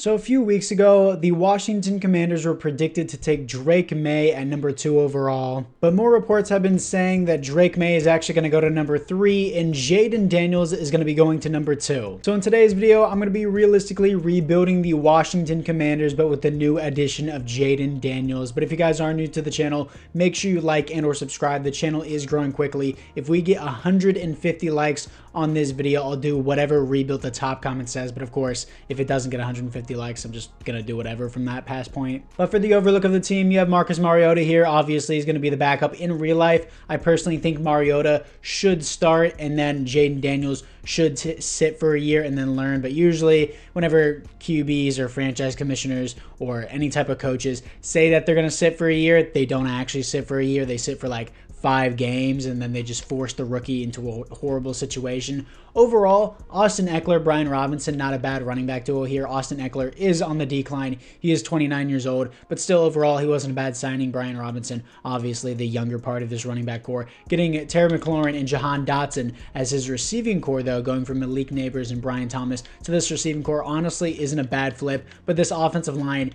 So a few weeks ago, the Washington Commanders were predicted to take Drake May at number 2 overall, but more reports have been saying that Drake May is actually going to go to number 3 and Jayden Daniels is going to be going to number 2. So in today's video, I'm going to be realistically rebuilding the Washington Commanders, but with the new addition of Jayden Daniels. But if you guys are new to the channel, make sure you like and or subscribe. The channel is growing quickly. If we get 150 likes on this video, I'll do whatever rebuild the top comment says. But of course, if it doesn't get 150 likes, I'm just gonna do whatever from that past point. But for the overlook of the team, you have Marcus Mariota here. Obviously, he's gonna be the backup in real life. I personally think Mariota should start, and then Jayden Daniels should sit for a year and then learn. But usually, whenever QBs or franchise commissioners or any type of coaches say that they're gonna sit for a year, they don't actually sit for a year. They sit for like 5 games, and then they just force the rookie into a horrible situation. Overall, Austin Ekeler, Brian Robinson, not a bad running back duo here. Austin Ekeler is on the decline. He is 29 years old, but still overall, he wasn't a bad signing. Brian Robinson, obviously the younger part of this running back core. Getting Terry McLaurin and Jahan Dotson as his receiving core, though, going from Malik Neighbors and Brian Thomas to this receiving core, honestly isn't a bad flip, but this offensive line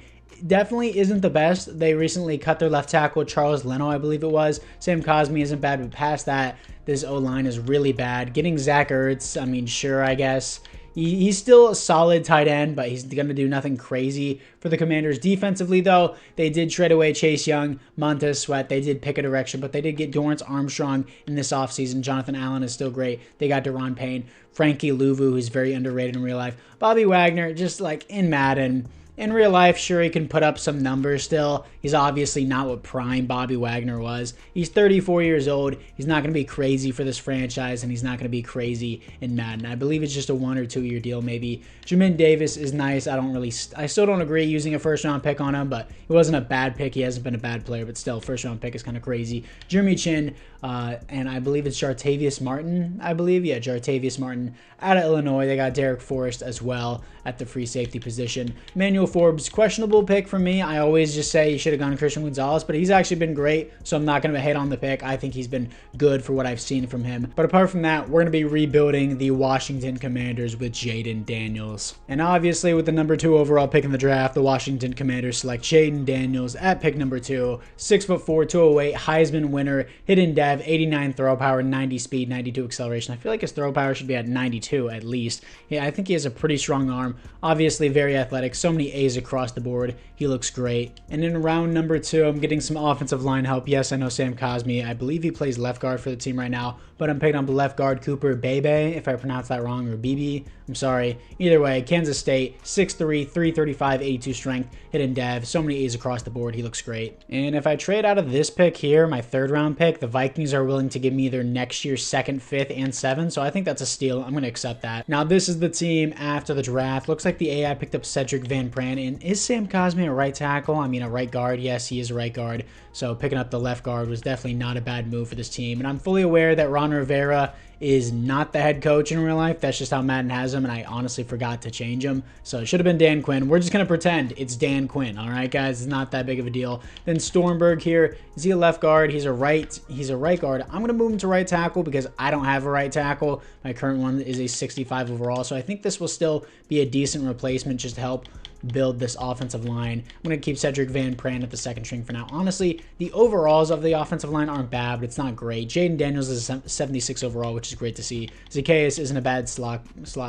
definitely isn't the best. They recently cut their left tackle, Charles Leno, I believe it was. Sam Cosmi isn't bad, but past that, this O-line is really bad. Getting Zach Ertz, I mean, sure, I guess. He's still a solid tight end, but he's going to do nothing crazy for the Commanders. Defensively, though, they did trade away Chase Young, Montez Sweat. They did pick a direction, but they did get Dorrance Armstrong in this offseason. Jonathan Allen is still great. They got Deron Payne, Frankie Louvu, who's very underrated in real life. Bobby Wagner, just like in Madden. In real life, sure, he can put up some numbers still. He's obviously not what prime Bobby Wagner was. He's 34 years old. He's not going to be crazy for this franchise, and he's not going to be crazy in Madden. I believe it's just a 1 or 2 year deal, maybe. Jamin Davis is nice. I still don't agree using a first-round pick on him, but he wasn't a bad pick. He hasn't been a bad player, but still, first-round pick is kind of crazy. Jeremy Chin, and I believe it's Jartavius Martin, I believe. Yeah, Jartavius Martin out of Illinois. They got Derek Forrest as well at the free safety position. Manuel Forbes, questionable pick for me. I always just say you should have gone Christian Gonzalez, but he's actually been great, so I'm not going to hate on the pick. I think he's been good for what I've seen from him. But apart from that, we're going to be rebuilding the Washington Commanders with Jayden Daniels. And obviously, with the number 2 overall pick in the draft, the Washington Commanders select Jayden Daniels at pick number 2. 6'4", 208, Heisman winner, hidden dev, 89 throw power, 90 speed, 92 acceleration. I feel like his throw power should be at 92 at least. Yeah, I think he has a pretty strong arm. Obviously, very athletic. So many A's across the board. He looks great. And in round number 2, I'm getting some offensive line help. Yes, I know Sam Cosmi. I believe he plays left guard for the team right now, but I'm picking up left guard Cooper Bebe, if I pronounce that wrong, or BB. I'm sorry. Either way, Kansas State, 6'3", 335, 82 strength, hidden dev. So many A's across the board. He looks great. And if I trade out of this pick here, my 3rd round pick, the Vikings are willing to give me either next year's 2nd, 5th, and 7th, so I think that's a steal. I'm going to accept that. Now, this is the team after the draft. Looks like the AI picked up Cedric Van Pran. And is Sam Cosmi a right tackle? I mean, a right guard. Yes, he is a right guard. So picking up the left guard was definitely not a bad move for this team. And I'm fully aware that Ron Rivera is not the head coach in real life. That's just how Madden has him, and I honestly forgot to change him. So it should have been Dan Quinn. We're just going to pretend it's Dan Quinn, all right, guys? It's not that big of a deal. Then Stormberg here. Is he a left guard? He's a right guard. I'm going to move him to right tackle because I don't have a right tackle. My current one is a 65 overall, so I think this will still be a decent replacement just to help build this offensive line. I'm going to keep Cedric Van Pran at the 2nd string for now. Honestly, the overalls of the offensive line aren't bad, but it's not great. Jayden Daniels is a 76 overall, which is great to see. Zacchaeus isn't a bad slot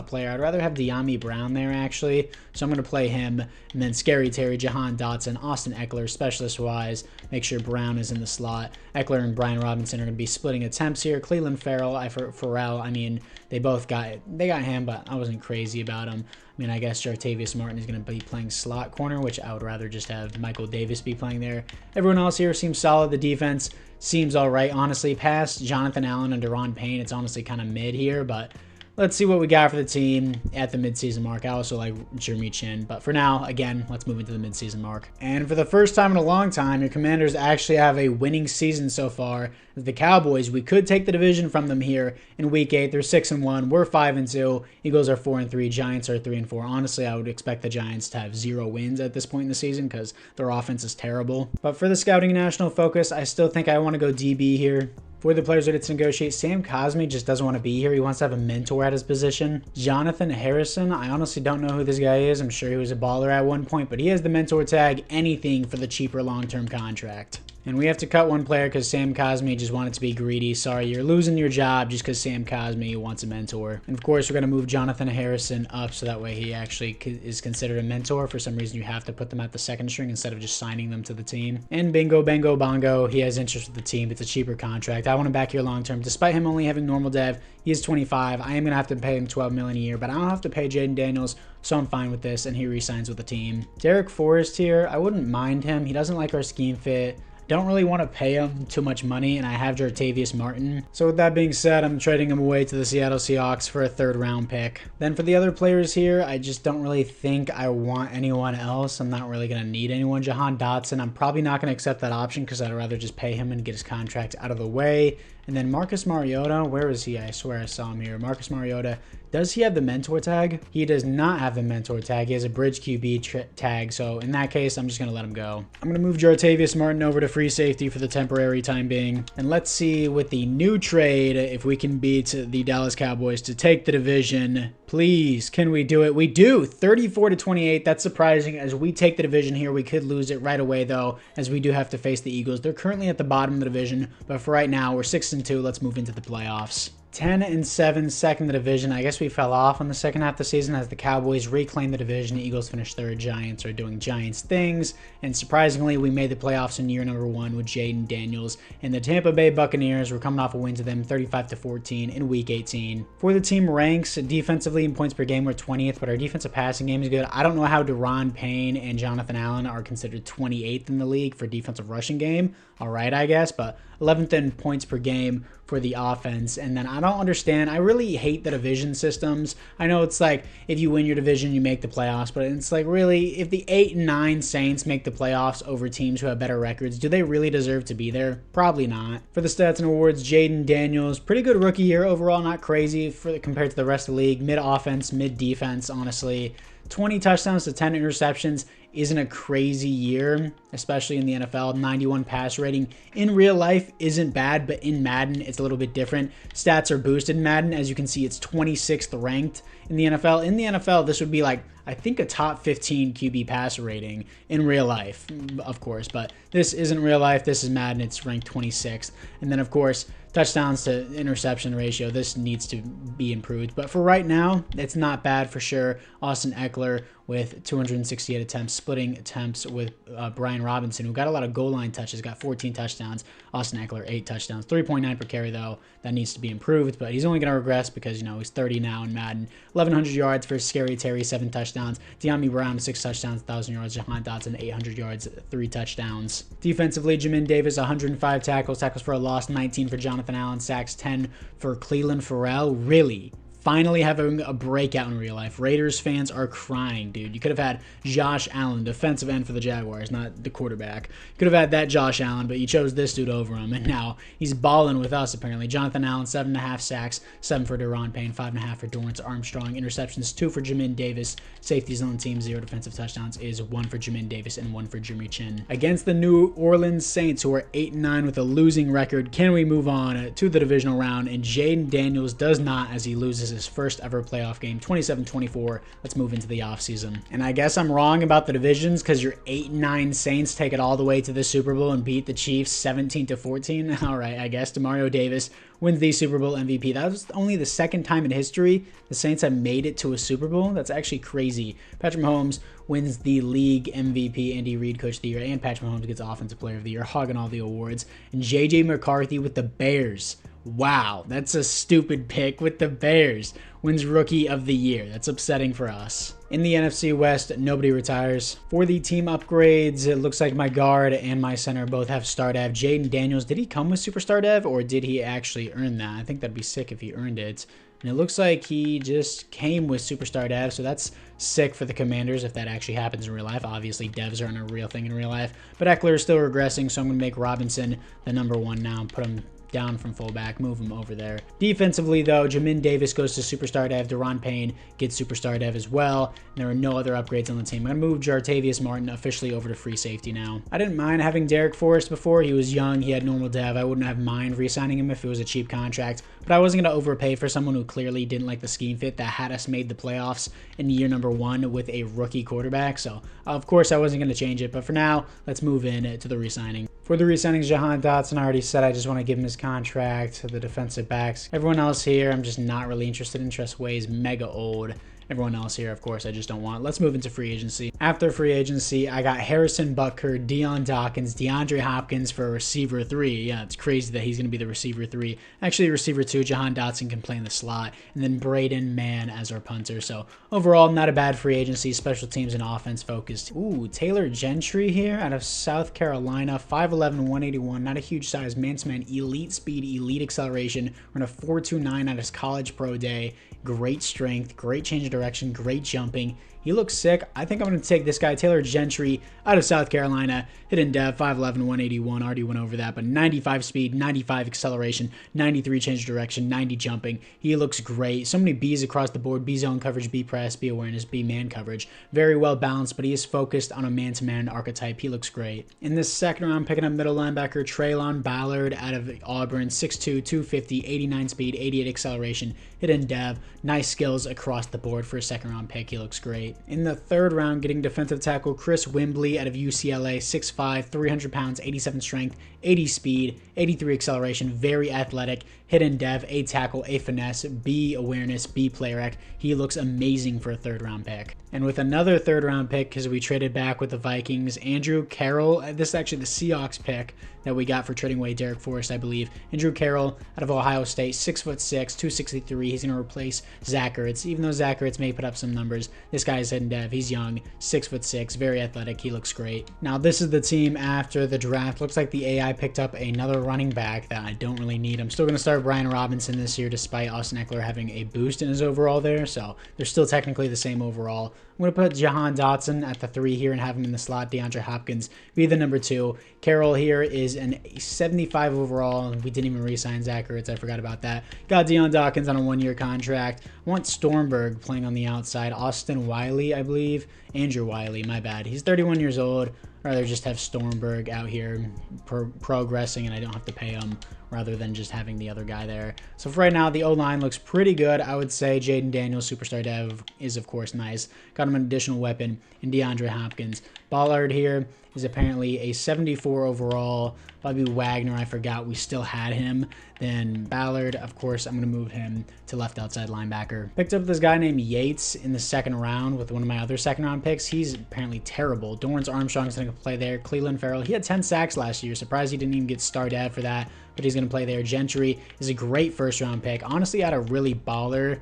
player. I'd rather have De'Ami Brown there, actually, so I'm going to play him. And then Scary Terry, Jahan Dotson, Austin Ekeler, specialist-wise. Make sure Brown is in the slot. Ekeler and Brian Robinson are going to be splitting attempts here. Cleveland Farrell, I mean, they got him, but I wasn't crazy about him. I mean, I guess Jartavius Martin is going to be playing slot corner, which I would rather just have Michael Davis be playing there. Everyone else here seems solid. The defense seems all right, honestly. Past Jonathan Allen and Deron Payne, it's honestly kind of mid here, but let's see what we got for the team at the midseason mark. I also like Jeremy Chin, but for now, again, let's move into the midseason mark. And for the first time in a long time, your Commanders actually have a winning season so far. The Cowboys, we could take the division from them here in Week 8. They're 6-1. We're 5-2. Eagles are 4-3. Giants are 3-4. Honestly, I would expect the Giants to have 0 wins at this point in the season because their offense is terrible. But for the scouting national focus, I still think I want to go DB here. For the players ready to negotiate, Sam Cosmi just doesn't want to be here. He wants to have a mentor at his position. Jonathan Harrison, I honestly don't know who this guy is. I'm sure he was a baller at one point, but he has the mentor tag, anything for the cheaper long-term contract. And we have to cut one player because Sam Cosmi just wanted to be greedy. Sorry, you're losing your job just because Sam Cosmi wants a mentor. And of course, we're going to move Jonathan Harrison up so that way he actually is considered a mentor. For some reason, you have to put them at the second string instead of just signing them to the team. And bingo, bango, bongo, he has interest with the team. It's a cheaper contract. I want him back here long term. Despite him only having normal dev, he is 25. I am going to have to pay him $12 million a year, but I don't have to pay Jayden Daniels, so I'm fine with this, and he re-signs with the team. Derek Forrest here, I wouldn't mind him. He doesn't like our scheme fit. Don't really want to pay him too much money, and I have Jartavius Martin. So with that being said, I'm trading him away to the Seattle Seahawks for a 3rd round pick. Then for the other players here, I just don't really think I want anyone else. I'm not really going to need anyone. Jahan Dotson, I'm probably not going to accept that option because I'd rather just pay him and get his contract out of the way. And then Marcus Mariota, where is he? I swear I saw him here. Marcus Mariota, does he have the mentor tag? He does not have the mentor tag. He has a bridge QB tag. So in that case, I'm just going to let him go. I'm going to move Jartavius Martin over to free safety for the temporary time being. And let's see with the new trade if we can beat the Dallas Cowboys to take the division. Please, can we do it? We do. 34-28. That's surprising. As we take the division here, we could lose it right away, though, as we do have to face the Eagles. They're currently at the bottom of the division, but for right now, we're 6-2. Let's move into the playoffs. 10-7, second in the division. I guess we fell off on the second half of the season as the Cowboys reclaim the division. The Eagles finished 3rd. Giants are doing Giants things. And surprisingly, we made the playoffs in year number 1 with Jayden Daniels. And the Tampa Bay Buccaneers were coming off a win to them 35-14 in Week 18. For the team ranks, defensively in points per game, we're 20th, but our defensive passing game is good. I don't know how Deron Payne and Jonathan Allen are considered 28th in the league for defensive rushing game. All right, I guess, but 11th in points per game for the offense. And then I don't understand. I really hate the division systems. I know it's like if you win your division, you make the playoffs, but it's like really if the 8 and 9 Saints make the playoffs over teams who have better records, do they really deserve to be there? Probably not. For the stats and awards, Jayden Daniels, pretty good rookie year overall, not crazy compared to the rest of the league. Mid offense, mid defense, honestly. 20 touchdowns to 10 interceptions isn't a crazy year, especially in the NFL. 91 pass rating. In real life isn't bad, but in Madden, it's a little bit different. Stats are boosted in Madden. As you can see, it's 26th ranked in the NFL. In the NFL, this would be like, I think, a top 15 QB passer rating in real life, of course, but this isn't real life. This is Madden. It's ranked 26th. And then, of course, touchdowns to interception ratio. This needs to be improved. But for right now, it's not bad for sure. Austin Eckler with 268 attempts, splitting attempts with Brian Robinson, who got a lot of goal line touches, got 14 touchdowns. Austin Eckler, 8 touchdowns. 3.9 per carry, though. That needs to be improved, but he's only going to regress because, you know, he's 30 now in Madden. 1,100 yards for Scary Terry, 7 touchdowns. De'Ami Brown, 6 touchdowns, 1,000 yards. Jahan Dotson, 800 yards, 3 touchdowns. Defensively, Jamin Davis, 105 tackles. Tackles for a loss, 19 for Jonathan Allen. Sacks, 10 for Cleveland Farrell. Really? Finally having a breakout in real life. Raiders fans are crying, dude. You could have had Josh Allen, defensive end for the Jaguars, not the quarterback. You could have had that Josh Allen, but you chose this dude over him, and now he's balling with us, apparently. Jonathan Allen, 7.5 sacks, 7 for Deron Payne, 5.5 for Dorrance Armstrong. Interceptions, 2 for Jamin Davis. Safeties on the team, 0 defensive touchdowns is 1 for Jamin Davis and 1 for Jimmy Chin. Against the New Orleans Saints, who are 8-9 with a losing record, can we move on to the divisional round? And Jayden Daniels does not, as he loses his first ever playoff game, 27-24. Let's move into the offseason. And I guess I'm wrong about the divisions because your 8-9 Saints take it all the way to the Super Bowl and beat the Chiefs 17-14. All right, I guess Demario Davis wins the Super Bowl MVP. That was only the second time in history the Saints have made it to a Super Bowl. That's actually crazy. Patrick Mahomes wins the league MVP, Andy Reid Coach of the Year, and Patrick Mahomes gets Offensive Player of the Year, hogging all the awards. And J.J. McCarthy with the Bears. Wow, that's a stupid pick with the Bears. Wins Rookie of the Year. That's upsetting for us. In the NFC West, nobody retires. For the team upgrades, it looks like my guard and my center both have star dev. Jayden Daniels, did he come with superstar dev or did he actually earn that? I think that'd be sick if he earned it. And it looks like he just came with superstar dev, so that's sick for the Commanders if that actually happens in real life. Obviously, devs aren't a real thing in real life. But Eckler is still regressing, so I'm going to make Robinson the #1 now and put him down from fullback, move him over there. Defensively, though, Jamin Davis goes to superstar dev. Deron Payne gets superstar dev as well. And there are no other upgrades on the team. I'm going to move Jartavius Martin officially over to free safety now. I didn't mind having Derek Forrest before. He was young. He had normal dev. I wouldn't have mind re-signing him if it was a cheap contract. But I wasn't going to overpay for someone who clearly didn't like the scheme fit that had us made the playoffs in year number 1 with a rookie quarterback. So, of course, I wasn't going to change it. But for now, let's move in to the re-signing. For the re-signings, Jahan Dotson, I already said I just want to give him his contract. The defensive backs. Everyone else here, I'm just not really interested in. Tress Way is mega old. Everyone else here, of course, I just don't want. Let's move into free agency. After free agency, I got Harrison Butker, Deion Dawkins, DeAndre Hopkins for receiver 3. Yeah, it's crazy that he's going to be the receiver 3. Actually, receiver 2, Jahan Dotson can play in the slot. And then Braden Mann as our punter. So overall, not a bad free agency. Special teams and offense focused. Ooh, Taylor Gentry here out of South Carolina. 5'11", 181. Not a huge size. Man-to-man, elite speed, elite acceleration. We're in a 4.29 at his college pro day. Great strength, great change of direction, great jumping. He looks sick. I think I'm going to take this guy, Taylor Gentry, out of South Carolina. Hidden dev, 5'11", 181. Already went over that, but 95 speed, 95 acceleration, 93 change of direction, 90 jumping. He looks great. So many Bs across the board. B zone coverage, B press, B awareness, B man coverage. Very well balanced, but he is focused on a man-to-man archetype. He looks great. In this second round, picking up middle linebacker Traylon Ballard out of Auburn. 6'2", 250, 89 speed, 88 acceleration. Hidden dev. Nice skills across the board for a second round pick. He looks great. In the third round, getting defensive tackle Chris Wimbley out of UCLA, 6'5", 300 pounds, 87 strength, 80 speed, 83 acceleration, very athletic, hidden dev, A tackle, A finesse, B awareness, B play rec. He looks amazing for a third round pick. And with another third round pick, because we traded back with the Vikings, Andrew Carroll, this is actually the Seahawks pick that we got for trading away Derek Forrest, I believe. Andrew Carroll out of Ohio State, 6'6", 263. He's going to replace Zach Ertz. Even though Zach Ertz may put up some numbers, this guy is hidden dev. He's young, 6'6", very athletic. He looks great. Now, this is the team after the draft. Looks like the AI picked up another running back that I don't really need. I'm still going to start Brian Robinson this year, despite Austin Eckler having a boost in his overall there. So they're still technically the same overall. I'm going to put Jahan Dotson at the 3 here and have him in the slot. DeAndre Hopkins be the number 2. Carroll here is an 75 overall. We didn't even re-sign Zach Ertz. I forgot about that. Got Deion Dawkins on a 1-year contract. I want Stormberg playing on the outside. Austin Wiley, I believe. Andrew Wiley, my bad. He's 31 years old. I'd rather just have Stormberg out here progressing and I don't have to pay him rather than just having the other guy there. So for right now, the O-line looks pretty good. I would say Jayden Daniels, superstar dev, is of course nice. Got him an additional weapon in DeAndre Hopkins. Ballard here is apparently a 74 overall. Bobby Wagner, I forgot we still had him. Then Ballard, of course, I'm going to move him to left outside linebacker. Picked up this guy named Yates in the second round with one of my other second round picks. He's apparently terrible. Dorrance Armstrong's going to play there. Cleveland Farrell, he had 10 sacks last year. Surprised he didn't even get star dev for that, but he's going to play there. Gentry is a great first round pick. Honestly, had a really baller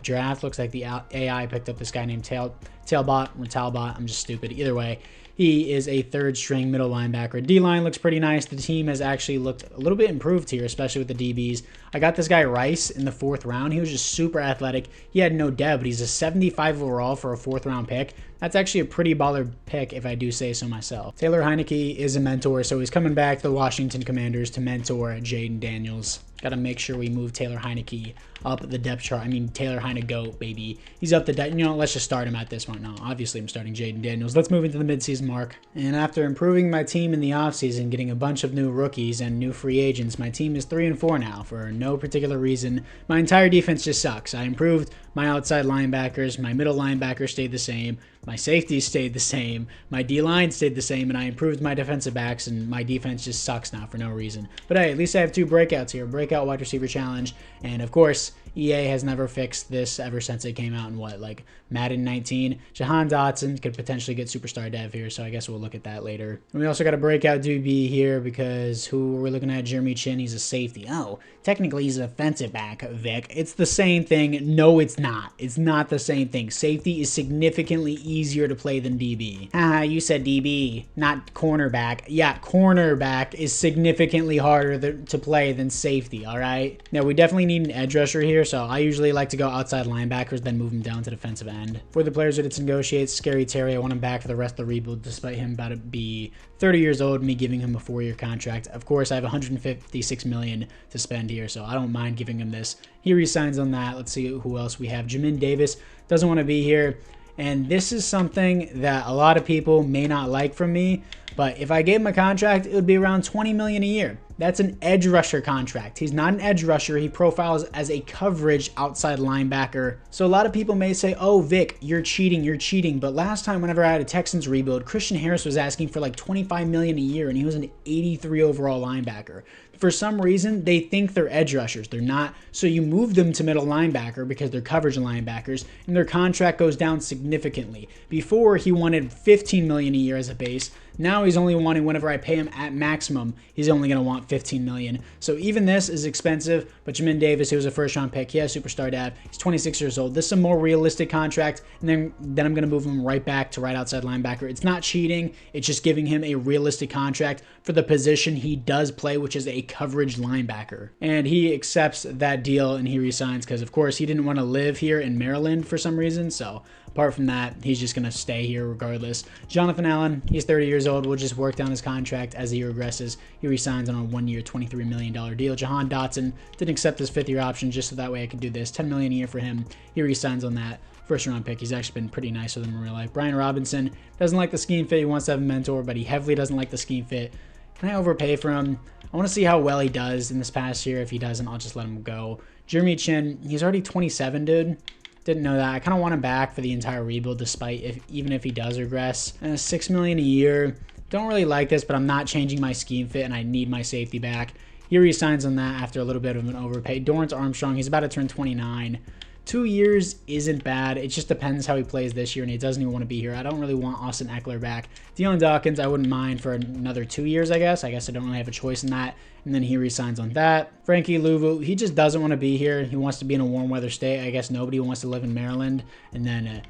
draft. Looks like the AI picked up this guy named Talbot or Talbot. I'm just stupid. Either way, he is a third string middle linebacker. D-line looks pretty nice. The team has actually looked a little bit improved here, especially with the DBs. I got this guy Rice in the 4th round. He was just super athletic. He had no dev, but he's a 75 overall for a 4th round pick. That's actually a pretty baller pick if I do say so myself. Taylor Heineke is a mentor, so he's coming back to the Washington Commanders to mentor Jayden Daniels. Got to make sure we move Taylor Heineke up the depth chart. I mean, Taylor Heineke, go, baby. He's up the depth. You know, let's just start him at this point. No, obviously I'm starting Jayden Daniels. Let's move into the midseason mark. And after improving my team in the offseason, getting a bunch of new rookies and new free agents, my team is 3-4 now for no particular reason. My entire defense just sucks. I improved my outside linebackers. My middle linebackers stayed the same. My safeties stayed the same. My D-line stayed the same, and I improved my defensive backs, and my defense just sucks now for no reason. But hey, at least I have 2 breakouts here. Breakout wide receiver challenge, and of course, EA has never fixed this ever since it came out in what, like Madden 19. Jahan Dotson could potentially get superstar dev here, so I guess we'll look at that later. And we also got a breakout DB here because who we're looking at, Jeremy Chin, he's a safety. Oh, technically he's a defensive back, Vic. It's the same thing. No, it's not. It's not the same thing. Safety is significantly easier to play than DB. You said DB, not cornerback. Yeah, cornerback is significantly harder to play than safety, all right? Now, we definitely need an edge rusher here, so I usually like to go outside linebackers, then move him down to defensive end. For the players that it's negotiate, Scary Terry, I want him back for the rest of the rebuild, despite him about to be 30 years old, me giving him a 4-year contract. Of course, I have $156 million to spend here, so I don't mind giving him this. He resigns on that. Let's see who else we have. Jayden Davis doesn't want to be here. And this is something that a lot of people may not like from me, but if I gave him a contract, it would be around $20 million a year. That's an edge rusher contract. He's not an edge rusher. He profiles as a coverage outside linebacker. So a lot of people may say, oh, Vic, you're cheating. But last time, whenever I had a Texans rebuild, Christian Harris was asking for like $25 million a year, and he was an 83 overall linebacker. For some reason, they think they're edge rushers. They're not. So you move them to middle linebacker because they're coverage linebackers, and their contract goes down significantly. Before, he wanted $15 million a year as a base. Now he's only wanting, whenever I pay him at maximum, he's only going to want $15 million. So even this is expensive, but Jayden Davis, he was a first-round pick. He has superstar dad. He's 26 years old. This is a more realistic contract, and then I'm going to move him right back to right outside linebacker. It's not cheating. It's just giving him a realistic contract for the position he does play, which is a coverage linebacker. And he accepts that deal, and he resigns because, of course, he didn't want to live here in Maryland for some reason, so apart from that, he's just going to stay here regardless. Jonathan Allen, he's 30 years old. We'll just work down his contract as the year regresses. He resigns on a 1-year, $23 million deal. Jahan Dotson didn't accept his 5th-year option just so that way I could do this. $10 million a year for him. He resigns on that. First-round pick. He's actually been pretty nice with him in real life. Brian Robinson doesn't like the scheme fit. He wants to have a mentor, but he heavily doesn't like the scheme fit. Can I overpay for him? I want to see how well he does in this past year. If he doesn't, I'll just let him go. Jeremy Chin, he's already 27, dude. Didn't know that. I kind of want him back for the entire rebuild, despite even if he does regress. $6 million a year. Don't really like this, but I'm not changing my scheme fit, and I need my safety back. He resigns on that after a little bit of an overpay. Dorrance Armstrong, he's about to turn 29. 2 years isn't bad. It just depends how he plays this year, and he doesn't even want to be here. I don't really want Austin Eckler back. Deion Dawkins, I wouldn't mind for another 2 years, I guess. I guess I don't really have a choice in that. And then he resigns on that. Frankie Louvu, he just doesn't want to be here. He wants to be in a warm weather state. I guess nobody wants to live in Maryland. And then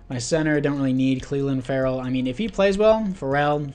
my center, don't really need Cleveland Farrell. I mean, if he plays well, Farrell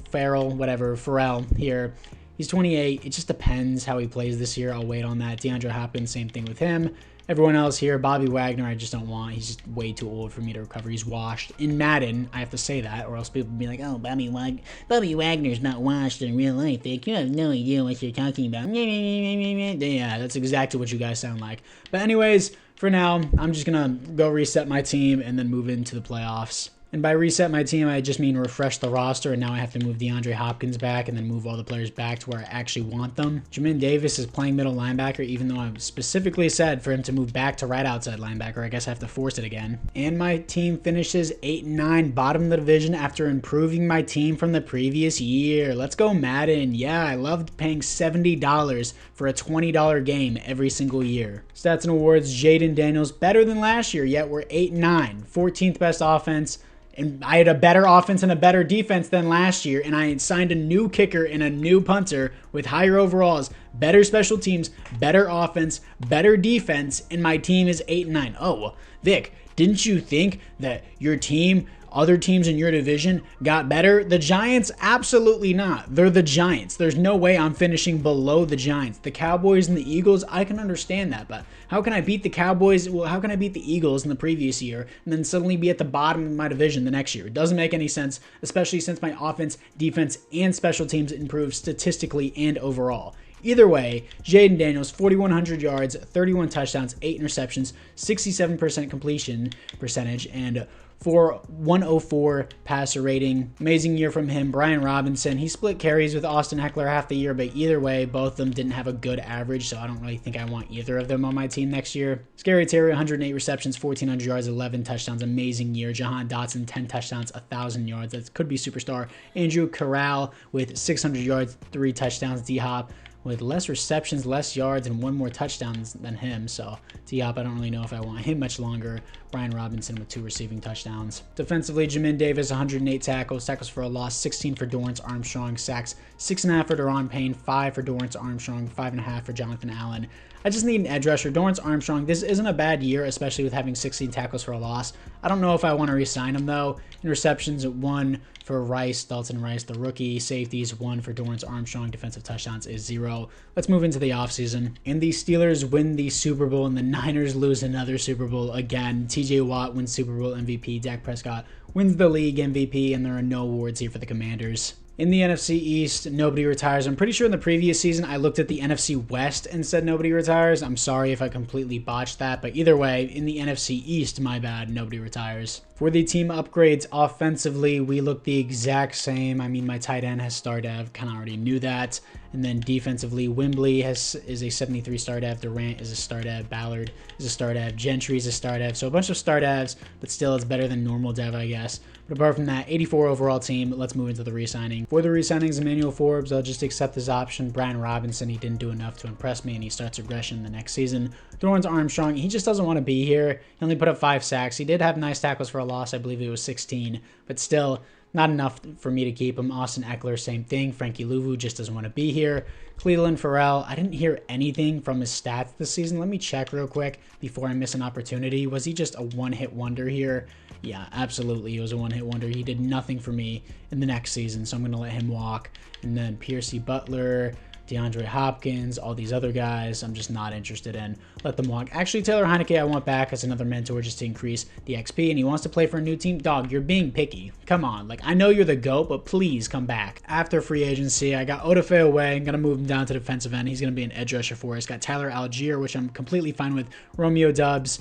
here. He's 28. It just depends how he plays this year. I'll wait on that. DeAndre Hopkins, same thing with him. Everyone else here, Bobby Wagner, I just don't want. He's just way too old for me to recover. He's washed. In Madden, I have to say that, or else people will be like, oh, Bobby Wagner's not washed in real life. Like, you have no idea what you're talking about. Yeah, that's exactly what you guys sound like. But anyways, for now, I'm just going to go reset my team and then move into the playoffs. And by reset my team, I just mean refresh the roster, and now I have to move DeAndre Hopkins back and then move all the players back to where I actually want them. Jayden Davis is playing middle linebacker, even though I specifically said for him to move back to right outside linebacker. I guess I have to force it again. And my team finishes 8-9, bottom of the division after improving my team from the previous year. Let's go Madden. Yeah, I loved paying $70 for a $20 game every single year. Stats and awards, Jayden Daniels, better than last year, yet we're 8-9, 14th best offense. And I had a better offense and a better defense than last year, and I signed a new kicker and a new punter with higher overalls, better special teams, better offense, better defense, and my team is 8-9. Oh, Vic, didn't you think that your team, other teams in your division, got better? The Giants? Absolutely not. They're the Giants. There's no way I'm finishing below the Giants. The Cowboys and the Eagles, I can understand that, but how can I beat the Cowboys? Well, how can I beat the Eagles in the previous year and then suddenly be at the bottom of my division the next year? It doesn't make any sense, especially since my offense, defense, and special teams improved statistically and overall. Either way, Jayden Daniels, 4,100 yards, 31 touchdowns, 8 interceptions, 67% completion percentage, and 104 passer rating. Amazing year from him. Brian Robinson, he split carries with Austin Eckler half the year, but either way, both of them didn't have a good average, so I don't really think I want either of them on my team next year. Scary Terry, 108 receptions, 1,400 yards, 11 touchdowns. Amazing year. Jahan Dotson, 10 touchdowns, 1,000 yards. That could be superstar. Andrew Corral with 600 yards, 3 touchdowns. D-Hop with less receptions, less yards, and 1 more touchdowns than him. So Diop, I don't really know if I want him much longer. Brian Robinson with 2 receiving touchdowns. Defensively, Jamin Davis, 108 tackles for a loss, 16 for Dorrance Armstrong, sacks 6.5 for Daron Payne, 5 for Dorrance Armstrong, 5.5 for Jonathan Allen. I just need an edge rusher. Dorrance Armstrong, this isn't a bad year, especially with having 16 tackles for a loss. I don't know if I want to re-sign him, though. Interceptions, 1 for Rice, Dalton Rice, the rookie. Safeties, 1 for Dorrance Armstrong. Defensive touchdowns is 0. Let's move into the offseason. And the Steelers win the Super Bowl, and the Niners lose another Super Bowl again. TJ Watt wins Super Bowl MVP. Dak Prescott wins the league MVP, and there are no awards here for the Commanders. In the NFC East, nobody retires. I'm pretty sure in the previous season, I looked at the NFC West and said nobody retires. I'm sorry if I completely botched that, but either way, in the NFC East, my bad, nobody retires. For the team upgrades offensively, we look the exact same. I mean, my tight end has star dev, kind of already knew that. And then defensively, Wembley is a 73 star dev, Durant is a star dev, Ballard is a star dev, Gentry is a star dev. So a bunch of star devs, but still it's better than normal dev, I guess. But apart from that, 84 overall team. Let's move into the re-signing. For the re-signings, Emmanuel Forbes, I'll just accept his option. Brian Robinson, he didn't do enough to impress me, and he starts regression the next season. Dorrance Armstrong, he just doesn't want to be here. He only put up 5 sacks. He did have nice tackles for a loss. I believe it was 16, but still not enough for me to keep him. Austin Eckler, same thing. Frankie Louvu just doesn't want to be here. Cleveland Farrell, I didn't hear anything from his stats this season. Let me check real quick before I miss an opportunity. Was he just a one-hit wonder here? Yeah, absolutely. He was a one-hit wonder. He did nothing for me in the next season, so I'm going to let him walk. And then Piercy Butler, DeAndre Hopkins, all these other guys, I'm just not interested in. Let them walk. Actually, Taylor Heineke, I want back as another mentor just to increase the XP, and he wants to play for a new team. Dog, you're being picky. Come on. Like, I know you're the GOAT, but please come back. After free agency, I got Odafe away. I'm going to move him down to defensive end. He's going to be an edge rusher for us. Got Tyler Algier, which I'm completely fine with. Romeo Dobbs,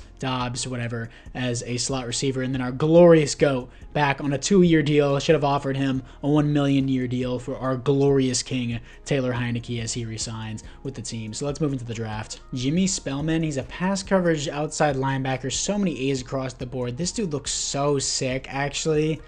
whatever, as a slot receiver. And then our glorious GOAT back on a 2-year deal. Should have offered him a 1 million year deal for our glorious king, Taylor Heineke, as he resigns with the team. So let's move into the draft. Jimmy Spellman, he's a pass coverage outside linebacker. So many A's across the board. This dude looks so sick, actually.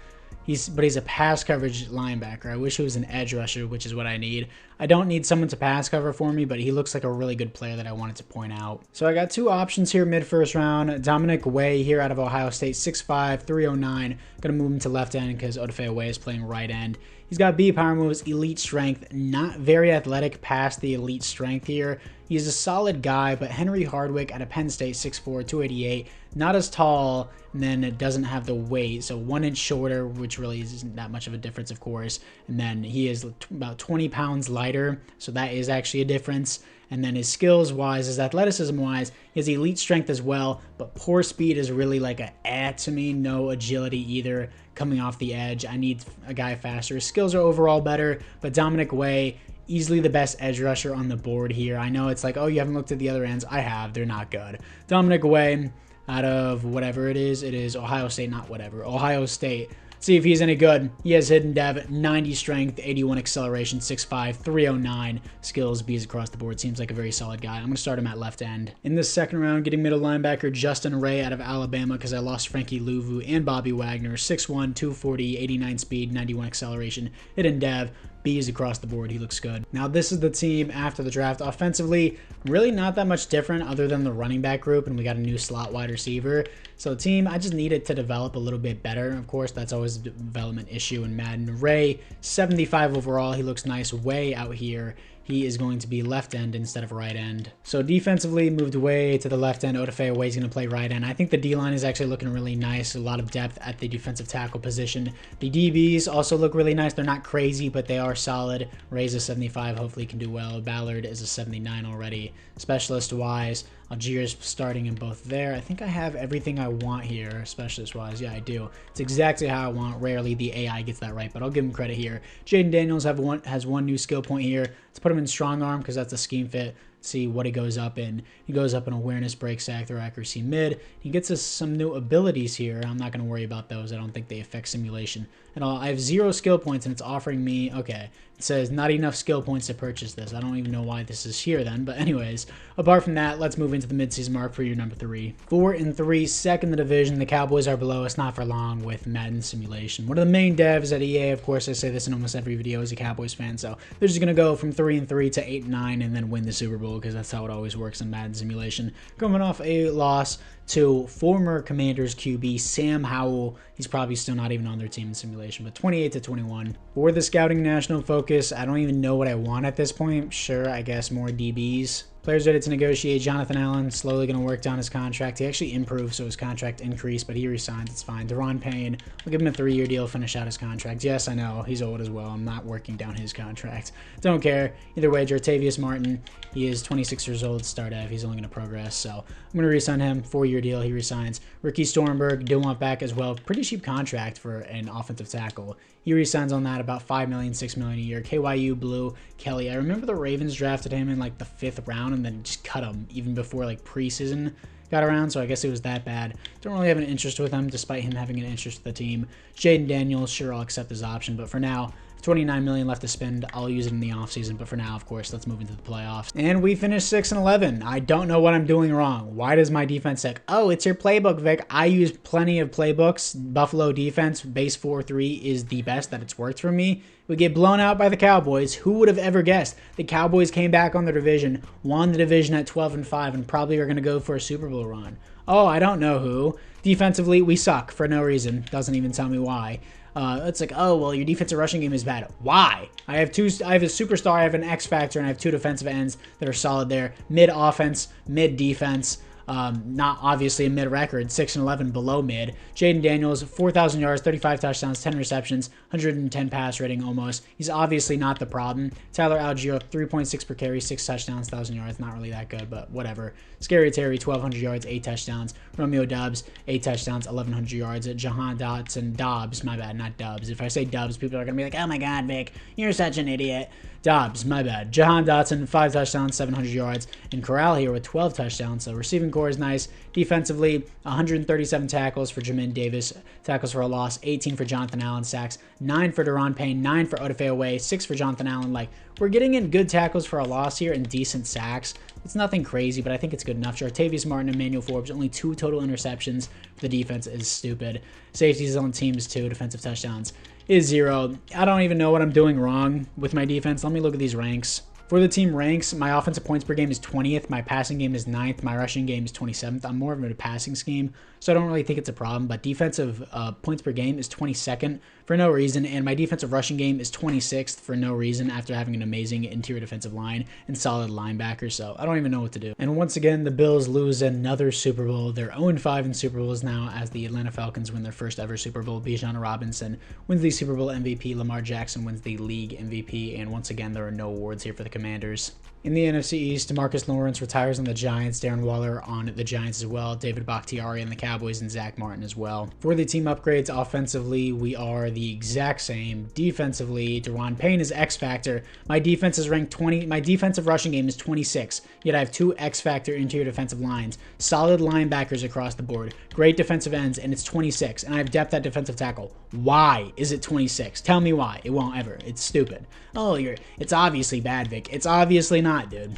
But he's a pass coverage linebacker. I wish he was an edge rusher, which is what I need. I don't need someone to pass cover for me, but he looks like a really good player that I wanted to point out. So I got 2 options here mid-first round. Dominic Way here out of Ohio State, 6'5", 309. Going to move him to left end because Odafe Way is playing right end. He's got B power moves, elite strength, not very athletic past the elite strength here. He's a solid guy, but Henry Hardwick out of Penn State, 6'4", 288, not as tall, and then it doesn't have the weight, so 1 inch shorter, which really isn't that much of a difference, of course. And then he is about 20 pounds lighter, so that is actually a difference. And then his skills-wise, his athleticism-wise, he has elite strength as well, but poor speed is really like a to me. No agility either coming off the edge. I need a guy faster. His skills are overall better, but Dominic Way, easily the best edge rusher on the board here. I know it's like, oh, you haven't looked at the other ends. I have. They're not good. Dominic Way, out of whatever it is Ohio State, not whatever, Ohio State. See if he's any good. He has hidden dev, 90 strength, 81 acceleration, 6'5", 309 skills, B's across the board. Seems like a very solid guy. I'm going to start him at left end. In the second round, getting middle linebacker Justin Ray out of Alabama because I lost Frankie Louvu and Bobby Wagner. 6'1", 240, 89 speed, 91 acceleration, hidden dev. B is across the board. He looks good. Now, this is the team after the draft. Offensively, really not that much different other than the running back group, and we got a new slot wide receiver. So, team, I just need it to develop a little bit better. Of course, that's always a development issue in Madden. Ray, 75 overall. He looks nice way out here. He is going to be left end instead of right end. So defensively, moved way to the left end. Odafe Way is going to play right end. I think the D-line is actually looking really nice. A lot of depth at the defensive tackle position. The DBs also look really nice. They're not crazy, but they are solid. Ray's a 75. Hopefully he can do well. Ballard is a 79 already. Specialist-wise, Algiers starting in both there. I think I have everything I want here, specialist-wise. Yeah, I do. It's exactly how I want. Rarely the AI gets that right, but I'll give him credit here. Jayden Daniels has one new skill point here. Let's put him in strong arm because that's a scheme fit. See what he goes up in. He goes up in awareness, break, sack, throw, accuracy, mid. He gets us some new abilities here. I'm not going to worry about those. I don't think they affect simulation and I have 0 skill points, and it's offering me, okay, it says not enough skill points to purchase this. I don't even know why this is here then, but anyways, apart from that, let's move into the midseason mark for your number 3. 4-3, second in the division. The Cowboys are below us, not for long, with Madden Simulation. One of the main devs at EA, of course, I say this in almost every video as a Cowboys fan, so they're just going to go from 3-3 to 8-9 and then win the Super Bowl, because that's how it always works in Madden Simulation. Coming off a loss to former Commanders QB Sam Howell. He's probably still not even on their team in simulation, but 28-21. For the scouting national focus, I don't even know what I want at this point. Sure, I guess more DBs. Players ready to negotiate. Jonathan Allen slowly going to work down his contract. He actually improved, so his contract increased, but he resigns. It's fine. Daron Payne, we'll give him a 3-year deal, finish out his contract. Yes, I know. He's old as well. I'm not working down his contract. Don't care. Either way, Jartavius Martin, he is 26 years old, start F. He's only going to progress, so I'm going to resign him. 4-year deal. He resigns. Ricky Stormberg, do want back as well. Pretty cheap contract for an offensive tackle. He resigns on that, about $5 million, $6 million a year. KYU Blue Kelly. I remember the Ravens drafted him in like the 5th round and then just cut him even before like preseason got around, so I guess it was that bad. Don't really have an interest with him, despite him having an interest with the team. Jayden Daniels, sure, I'll accept his option, but for now, $29 million left to spend. I'll use it in the offseason, but for now, of course, let's move into the playoffs. And we finished 6-11. I don't know what I'm doing wrong. Why does my defense suck? Oh, it's your playbook, Vic. I use plenty of playbooks. Buffalo defense, base 4-3 is the best that it's worked for me. We get blown out by the Cowboys. Who would have ever guessed? The Cowboys came back on the division, won the division at 12-5, and probably are going to go for a Super Bowl run. Oh, I don't know who. Defensively, we suck for no reason. Doesn't even tell me why. It's like, oh, well, your defensive rushing game is bad. Why? I have a superstar, I have an X factor, and I have 2 defensive ends that are solid there. Mid offense, mid defense. Not obviously a mid record, 6-11 below mid. Jayden Daniels, 4,000 yards, 35 touchdowns, 10 receptions, 110 pass rating almost. He's obviously not the problem. Tyler Algier, 3.6 per carry, 6 touchdowns, 1,000 yards. Not really that good, but whatever. Scary Terry, 1,200 yards, 8 touchdowns. Romeo Doubs, 8 touchdowns, 1,100 yards. Jahan Dobbs, my bad, not Dubs. If I say Dubs, people are going to be like, oh my God, Vic, you're such an idiot. Dobbs, my bad. Jahan Dotson, 5 touchdowns, 700 yards. And Corral here with 12 touchdowns. So receiving core is nice. Defensively, 137 tackles for Jamin Davis. Tackles for a loss. 18 for Jonathan Allen. Sacks. 9 for Daron Payne. 9 for Odafe Away. 6 for Jonathan Allen. Like, we're getting in good tackles for a loss here and decent sacks. It's nothing crazy, but I think it's good enough. Jartavius Martin and Emmanuel Forbes, only 2 total interceptions. The defense is stupid. Safeties on teams 2. Defensive touchdowns is 0. I don't even know what I'm doing wrong with my defense. Let me look at these ranks. For the team ranks, my offensive points per game is 20th. My passing game is 9th. My rushing game is 27th. I'm more of a passing scheme, so I don't really think it's a problem. But defensive points per game is 22nd for no reason, and my defensive rushing game is 26th for no reason after having an amazing interior defensive line and solid linebackers, so I don't even know what to do. And once again, the Bills lose another Super Bowl. They're 0-5 in Super Bowls now as the Atlanta Falcons win their first ever Super Bowl. Bijan Robinson wins the Super Bowl MVP. Lamar Jackson wins the league MVP, and once again, there are no awards here for the Commanders. In the NFC East, DeMarcus Lawrence retires on the Giants, Darren Waller on the Giants as well, David Bakhtiari on the Cowboys, and Zach Martin as well. For the team upgrades, offensively, we are the exact same. Defensively, Daron Payne is X Factor. My defense is ranked 20. My defensive rushing game is 26, yet I have 2 X Factor interior defensive lines. Solid linebackers across the board. Great defensive ends, and it's 26, and I have depth at defensive tackle. Why is it 26? Tell me why. It won't ever. It's stupid. Oh, it's obviously bad, Vic. It's obviously not, dude.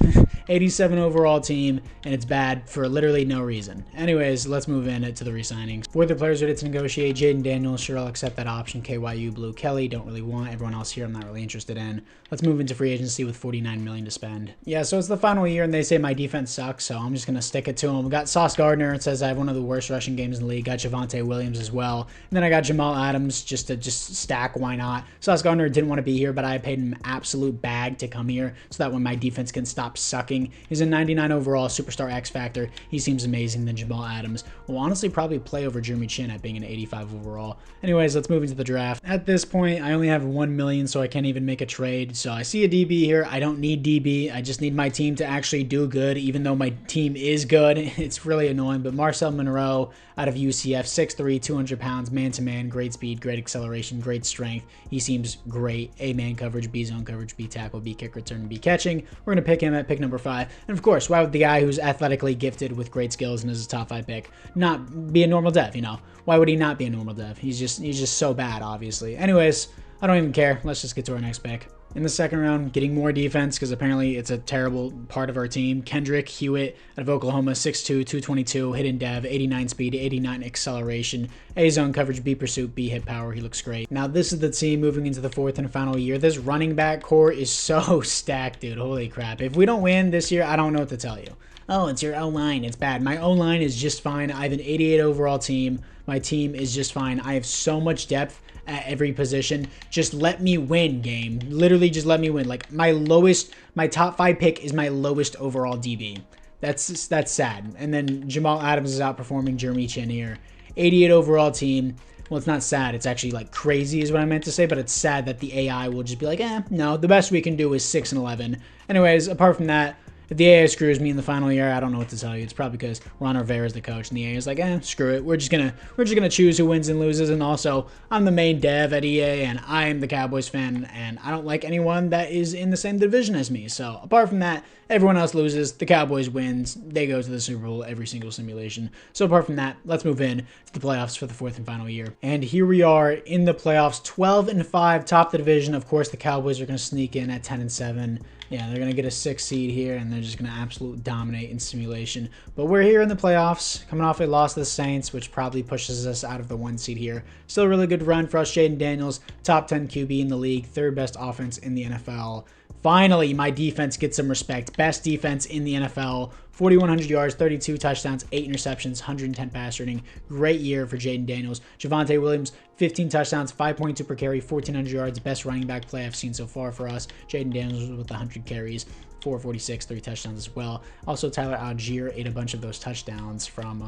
87 overall team, and it's bad for literally no reason. Anyways, let's move in to the re-signings. For the players ready to negotiate, Jayden Daniels, sure, I'll accept that option. KYU Blue Kelly, don't really want. Everyone else here, I'm not really interested in. Let's move into free agency with $49 million to spend. Yeah, so it's the final year, and they say my defense sucks, so I'm just going to stick it to them. We got Sauce Gardner. It says I have one of the worst rushing games in the league. Got Javonte Williams as well. And then I got Jamal Adams just to stack. Why not? Sauce Gardner didn't want to be here, but I paid him an absolute bag to come here so that when my defense can stop sucking. He's a 99 overall, superstar X Factor. He seems amazing. Then Jamal Adams will honestly probably play over Jeremy Chin at being an 85 overall. Anyways, let's move into the draft. At this point, I only have 1 million, so I can't even make a trade. So I see a DB here. I don't need DB. I just need my team to actually do good, even though my team is good. It's really annoying, but Marcel Monroe out of UCF, 6'3", 200 pounds, man-to-man, great speed, great acceleration, great strength. He seems great. A-man coverage, B-zone coverage, B-tackle, B-kick return, B-catching. We're going to pick him at pick number 5. And of course, why would the guy who's athletically gifted with great skills and is a top 5 pick not be a normal dev, you know? Why would he not be a normal dev? He's just so bad, obviously. Anyways, I don't even care. Let's just get to our next pick. In the second round, getting more defense because apparently it's a terrible part of our team. Kendrick Hewitt out of Oklahoma, 6'2", 222, hidden dev, 89 speed, 89 acceleration, A zone coverage, B pursuit, B hit power. He looks great. Now this is the team moving into the 4th and final year. This running back core is so stacked, dude. Holy crap. If we don't win this year, I don't know what to tell you. Oh, it's your O-line. It's bad. My O-line is just fine. I have an 88 overall team. My team is just fine. I have so much depth at every position. Just let me win, game. Literally just let me win. Like my top 5 pick is my lowest overall DB. That's sad. And then Jamal Adams is outperforming Jeremy Chin here. 88 overall team. Well, it's not sad. It's actually like crazy is what I meant to say, but it's sad that the AI will just be like, no, the best we can do is 6 and 11. Anyways, apart from that, if the AA screws me in the final year, I don't know what to tell you. It's probably because Ron Rivera is the coach, and the AA is like, screw it. We're just gonna choose who wins and loses. And also, I'm the main dev at EA, and I am the Cowboys fan, and I don't like anyone that is in the same division as me. So apart from that, everyone else loses. The Cowboys wins. They go to the Super Bowl every single simulation. So apart from that, let's move in to the playoffs for the 4th and final year. And here we are in the playoffs, 12-5, top of the division. Of course, the Cowboys are gonna sneak in at 10-7. Yeah, they're going to get a 6 seed here, and they're just going to absolutely dominate in simulation. But we're here in the playoffs, coming off a loss to the Saints, which probably pushes us out of the 1 seed here. Still a really good run for us. Jayden Daniels, top 10 QB in the league, 3rd best offense in the NFL. Finally, my defense gets some respect. Best defense in the NFL. 4,100 yards, 32 touchdowns, 8 interceptions, 110 pass rating. Great year for Jayden Daniels. Javonte Williams, 15 touchdowns, 5.2 per carry, 1,400 yards. Best running back play I've seen so far for us. Jayden Daniels with 100 carries, 446, 3 touchdowns as well. Also, Tyler Algier ate a bunch of those touchdowns from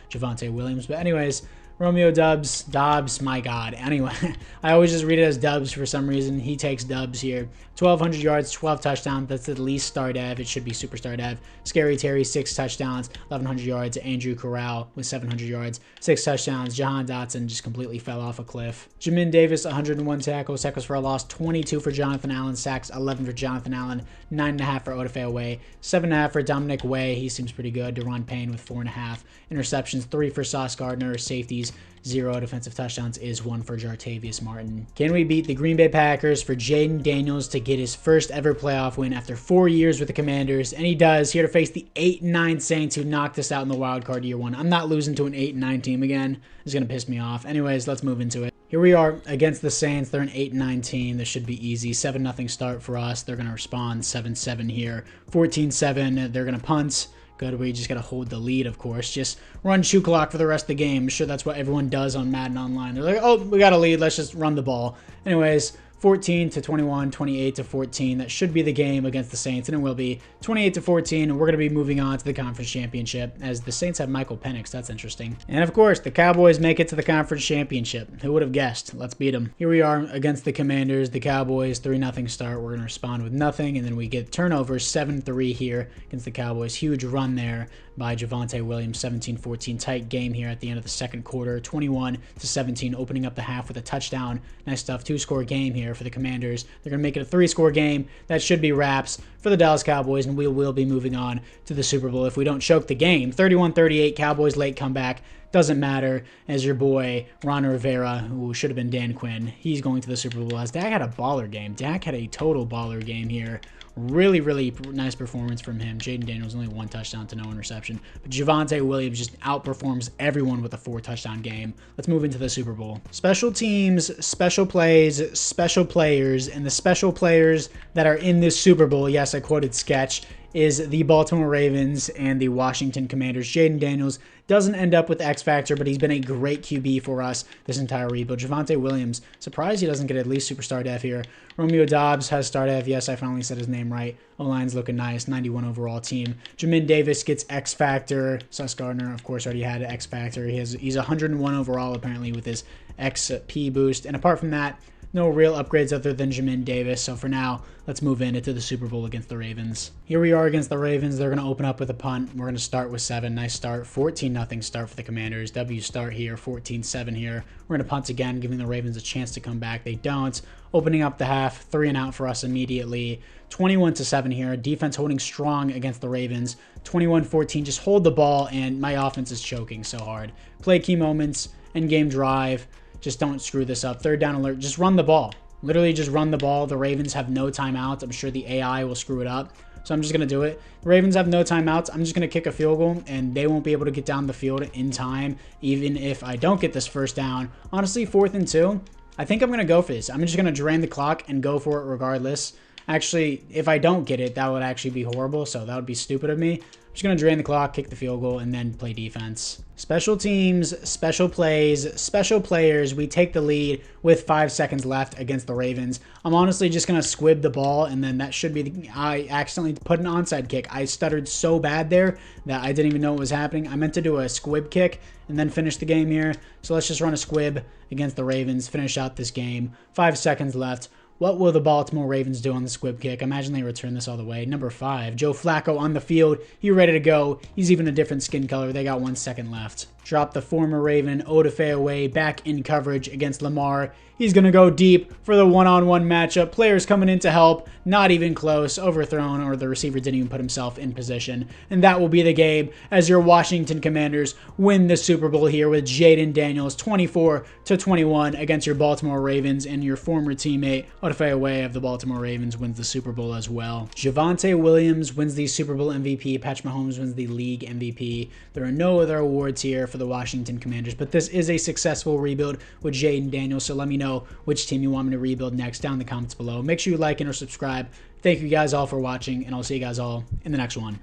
Javonte Williams. But anyways, Romeo Dobbs, my God. Anyway, I always just read it as Dubs for some reason. He takes Dubs here. 1,200 yards, 12 touchdowns. That's at least star dev. It should be superstar dev. Scary Terry, 6 touchdowns, 1,100 yards. Andrew Corral with 700 yards, 6 touchdowns. Jahan Dotson just completely fell off a cliff. Jamin Davis, 101 tackles for a loss, 22 for Jonathan Allen, sacks, 11 for Jonathan Allen, 9.5 for Odafe Away, 7.5 for Dominic Way. He seems pretty good. Deron Payne with 4.5 interceptions, 3 for Sauce Gardner, safeties, 0 defensive touchdowns is 1 for Jartavius Martin. Can we beat the Green Bay Packers for Jayden Daniels to get his first ever playoff win after 4 years with the Commanders? And he does, here to face the 8-9 Saints who knocked us out in the wild card year 1. I'm not losing to an 8-9 team again. It's going to piss me off. Anyways, let's move into it. Here we are against the Saints. They're an 8-9 team. This should be easy. 7-0 start for us. They're going to respond 7-7 here. 14-7. They're going to punt. Good, we just got to hold the lead, of course. Just run shoe clock for the rest of the game. I'm sure that's what everyone does on Madden Online. They're like, oh, we got a lead. Let's just run the ball. Anyways, 14-21, 28-14. That should be the game against the Saints, and it will be 28-14. And we're going to be moving on to the conference championship as the Saints have Michael Penix. That's interesting. And of course, the Cowboys make it to the conference championship. Who would have guessed? Let's beat them. Here we are against the Commanders. The Cowboys, 3-0 start. We're going to respond with nothing, and then we get turnovers, 7-3 here against the Cowboys. Huge run there by Javonte Williams, 17-14. Tight game here at the end of the second quarter, 21-17, opening up the half with a touchdown. Nice stuff. 2-score game here for the Commanders. They're going to make it a 3-score game. That should be wraps for the Dallas Cowboys, and we will be moving on to the Super Bowl if we don't choke the game. 31-38, Cowboys late comeback. Doesn't matter, as your boy, Ron Rivera, who should have been Dan Quinn, he's going to the Super Bowl. As Dak had a baller game. Dak had a total baller game here. Really, really nice performance from him. Jayden Daniels only 1 touchdown to no interception. But Javonte Williams just outperforms everyone with a 4-touchdown game. Let's move into the Super Bowl. Special teams, special plays, special players, and the special players that are in this Super Bowl, yes, I quoted Sketch, is the Baltimore Ravens and the Washington Commanders. Jayden Daniels doesn't end up with X Factor, but he's been a great QB for us this entire rebuild. Javonte Williams, surprised he doesn't get at least superstar dev here. Romeo Dobbs has star dev. Yes, I finally said his name right. O-line's looking nice. 91 overall team. Jamin Davis gets X Factor. Sauce Gardner, of course, already had X Factor. He's 101 overall, apparently, with his XP boost. And apart from that, No real upgrades other than Jamin Davis. So for now, let's move into the Super Bowl against the Ravens. Here we are against the Ravens. They're going to open up with a punt. We're going to start with 7. Nice start. 14-0 start for the Commanders. W start here. 14-7 here. We're going to punt again, giving the Ravens a chance to come back. They don't. Opening up the half. 3 and out for us immediately. 21-7 here. Defense holding strong against the Ravens. 21-14. Just hold the ball, and my offense is choking so hard. Play key moments. End game drive. Just don't screw this up. 3rd down alert. Just run the ball. Literally just run the ball. The Ravens have no timeouts. I'm sure the AI will screw it up. So I'm just going to do it. The Ravens have no timeouts. I'm just going to kick a field goal, and they won't be able to get down the field in time, even if I don't get this 1st down. Honestly, 4th and 2. I think I'm going to go for this. I'm just going to drain the clock and go for it regardless. Actually, if I don't get it, that would actually be horrible, so that would be stupid of me. I'm just going to drain the clock, kick the field goal, and then play defense. Special teams, special plays, special players. We take the lead with 5 seconds left against the Ravens. I'm honestly just going to squib the ball, and then that should be I accidentally put an onside kick. I stuttered so bad there that I didn't even know what was happening. I meant to do a squib kick and then finish the game here. So let's just run a squib against the Ravens, finish out this game. 5 seconds left. What will the Baltimore Ravens do on the squib kick? Imagine they return this all the way. Number 5, Joe Flacco on the field. He's ready to go. He's even a different skin color. They got 1 second left. Drop the former Raven Odafe away, back in coverage against Lamar. He's going to go deep for the one-on-one matchup. Players coming in to help. Not even close. Overthrown, or the receiver didn't even put himself in position. And that will be the game as your Washington Commanders win the Super Bowl here with Jayden Daniels 24-21 against your Baltimore Ravens, and your former teammate Odafe away of the Baltimore Ravens wins the Super Bowl as well. Javonte Williams wins the Super Bowl MVP. Patrick Mahomes wins the league MVP. There are no other awards here for the Washington Commanders, but this is a successful rebuild with Jayden Daniels, so let me know which team you want me to rebuild next down in the comments below. Make sure you like and or subscribe. Thank you guys all for watching, and I'll see you guys all in the next one.